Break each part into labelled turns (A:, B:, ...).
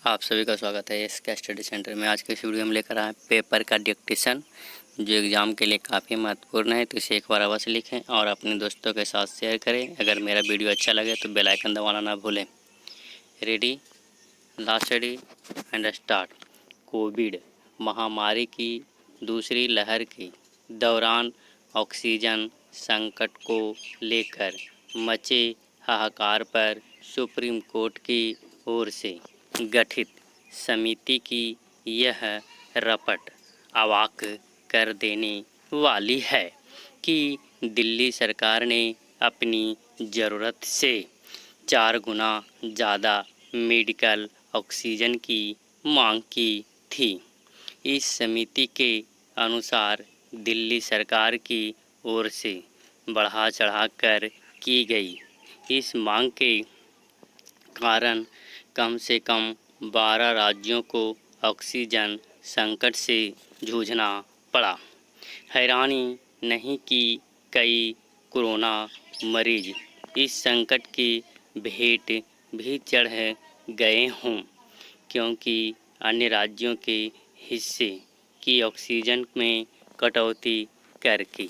A: आप सभी का स्वागत है इसका स्टडी सेंटर में। आज के इस वीडियो में लेकर आए पेपर का डिक्टेशन जो एग्ज़ाम के लिए काफ़ी महत्वपूर्ण है, तो इसे एक बार अवश्य लिखें और अपने दोस्तों के साथ शेयर करें। अगर मेरा वीडियो अच्छा लगे तो बेल आइकन दबाना ना भूलें। Ready, last study and start. Covid महामारी की दूसरी लहर के दौरान ऑक्सीजन संकट को लेकर मचे हाहाकार पर सुप्रीम कोर्ट की ओर से गठित समिति की यह रिपोर्ट अवाक कर देने वाली है कि दिल्ली सरकार ने अपनी ज़रूरत से 4 गुना ज़्यादा मेडिकल ऑक्सीजन की मांग की थी। इस समिति के अनुसार दिल्ली सरकार की ओर से बढ़ा चढ़ाकर की गई इस मांग के कारण कम से कम 12 राज्यों को ऑक्सीजन संकट से जूझना पड़ा। हैरानी नहीं कि कई कोरोना मरीज इस संकट की भेंट भी चढ़ गए हों, क्योंकि अन्य राज्यों के हिस्से की ऑक्सीजन में कटौती करके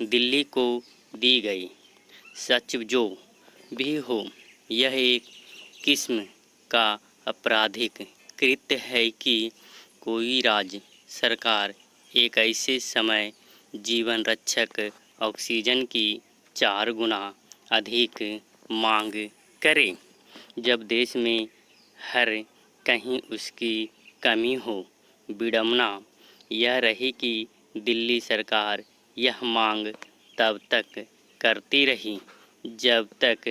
A: दिल्ली को दी गई। सच जो भी हो, यह एक किस्म का आपराधिक कृत्य है कि कोई राज्य सरकार एक ऐसे समय जीवन रक्षक ऑक्सीजन की 4 गुना अधिक मांग करे जब देश में हर कहीं उसकी कमी हो। विडंबना यह रही कि दिल्ली सरकार यह मांग तब तक करती रही जब तक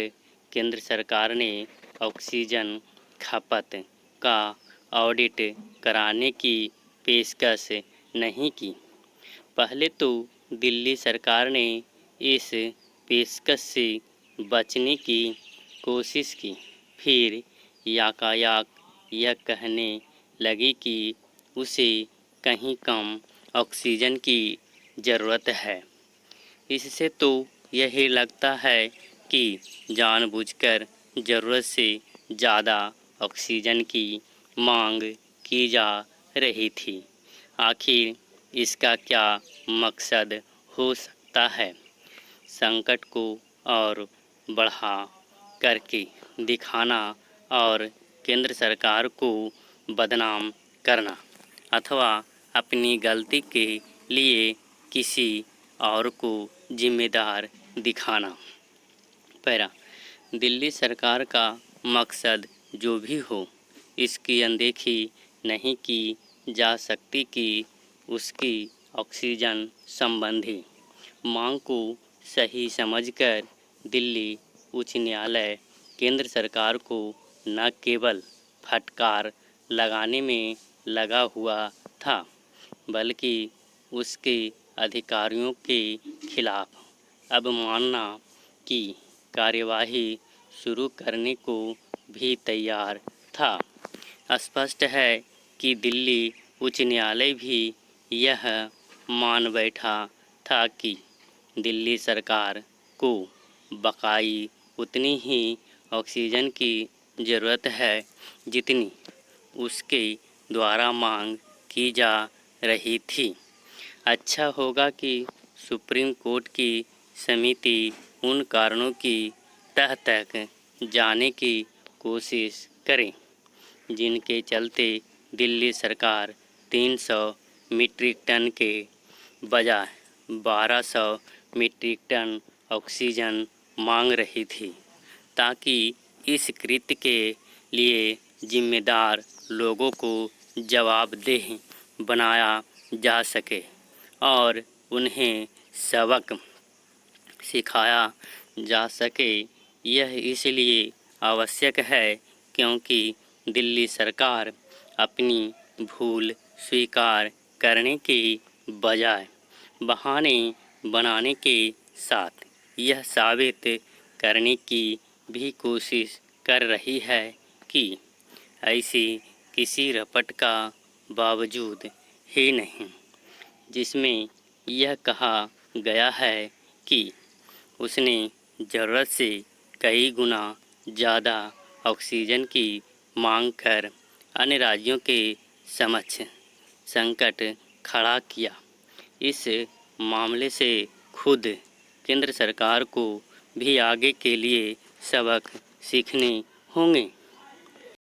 A: केंद्र सरकार ने ऑक्सीजन खपत का ऑडिट कराने की पेशकश नहीं की। पहले तो दिल्ली सरकार ने इस पेशकश से बचने की कोशिश की, फिर याकायाक यह कहने लगी कि उसे कहीं कम ऑक्सीजन की ज़रूरत है। इससे तो यही लगता है कि जानबूझकर ज़रूरत से ज़्यादा ऑक्सीजन की मांग की जा रही थी। आखिर इसका क्या मकसद हो सकता है? संकट को और बढ़ा करके दिखाना और केंद्र सरकार को बदनाम करना, अथवा अपनी गलती के लिए किसी और को जिम्मेदार दिखाना। पैरा, दिल्ली सरकार का मकसद जो भी हो, इसकी अनदेखी नहीं की जा सकती कि उसकी ऑक्सीजन संबंधी मांग को सही समझकर दिल्ली उच्च न्यायालय केंद्र सरकार को न केवल फटकार लगाने में लगा हुआ था, बल्कि उसके अधिकारियों के खिलाफ अवमानना की कार्यवाही शुरू करने को भी तैयार था। स्पष्ट है कि दिल्ली उच्च न्यायालय भी यह मान बैठा था कि दिल्ली सरकार को बकाई उतनी ही ऑक्सीजन की ज़रूरत है जितनी उसके द्वारा मांग की जा रही थी। अच्छा होगा कि सुप्रीम कोर्ट की समिति उन कारणों की तह तक जाने की कोशिश करे जिनके चलते दिल्ली सरकार 300 मीट्रिक टन के बजाय 1200 मीट्रिक टन ऑक्सीजन मांग रही थी, ताकि इस कृत्य के लिए जिम्मेदार लोगों को जवाबदेह बनाया जा सके और उन्हें सबक सिखाया जा सके। यह इसलिए आवश्यक है क्योंकि दिल्ली सरकार अपनी भूल स्वीकार करने के बजाय बहाने बनाने के साथ यह साबित करने की भी कोशिश कर रही है कि ऐसी किसी रिपोर्ट का बावजूद ही नहीं जिसमें यह कहा गया है कि उसने ज़रूरत से कई गुना ज़्यादा ऑक्सीजन की मांग कर अन्य राज्यों के समक्ष संकट खड़ा किया। इस मामले से खुद केंद्र सरकार को भी आगे के लिए सबक सीखने होंगे।